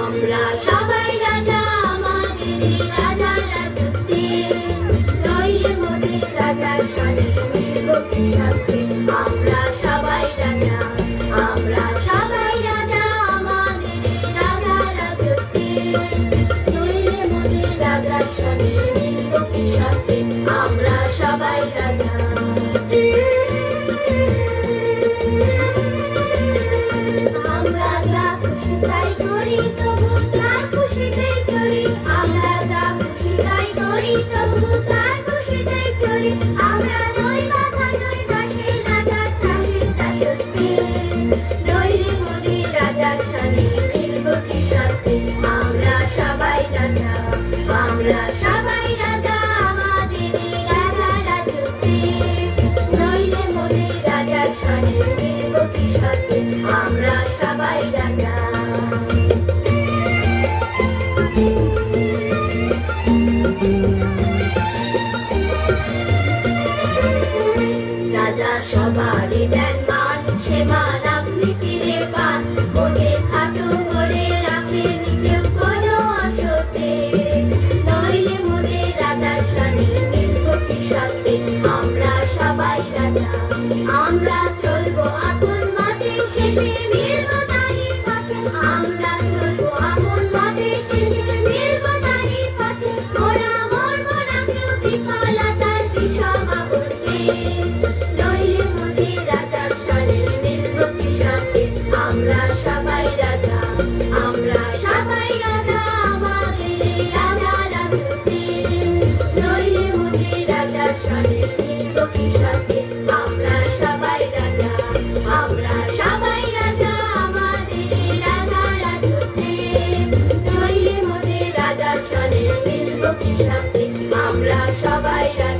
আমরা সবাই রাজা আমাদেরই রাজা রাজত্বে, নইলে মোদের রাজার সাথে মিলব কি সাথে। আমরা সবাই রাজা, আমরা সবাই রাজা আমাদেরই রাজা রাজত্বে, নইলে মোদের রাজার সাথে মিলব কি সাথে। আমরা সবাই রাজা। আমরা যা খুশি তাই করি তবু তার খুশিতেই চলি, আমরা যা খুশি তাই করি তবু তার খুশিতেই চলি। আমরা নই বাধা নই দাসের রাজার দাসের দাসত্বে, নইলে মোদের রাজার সাথে মিলব কি সাথে। আমরা সবাই রাজা, আমরা সবাই রাজা আমাদেরই রাজা রাজত্বে, নইলে মোদের রাজার সাথে মিলব কি সাথে। আমরা সবাই রাজা। রাজা সবারই দেন মান, সে মান আপনি ফিরে পান, মোদের খাটো করে রাখেন কেউ কোনো অসতে, নইলে মোদের রাজার সাথে মিলব কি সাথে। আমরা সবাই রাজা, আমরা চলবো আপন মতে শেষে মিলব তারই পথে, আমরা চলবো আপন মতে শেষে মিলব তারই পথে। মোরা মরব না কেউ বিফলতার বিষম আবর্তে, নইলে মোদের রাজার সাথে মিলব কি সাথে। আমরা সবাই রাজা, আমরা সবাই রাজা আমাদেরই রাজা রাজত্বে, নইলে মোদের রাজার সাথে মিলব কি সাথে। আমরা সবাই রাজা, আমরা সবাই রাজা আমাদেরই রাজা রাজত্বে, নইলে মোদের রাজার সাথে মিলব কি সাথে। আমরা সবাই রাজা।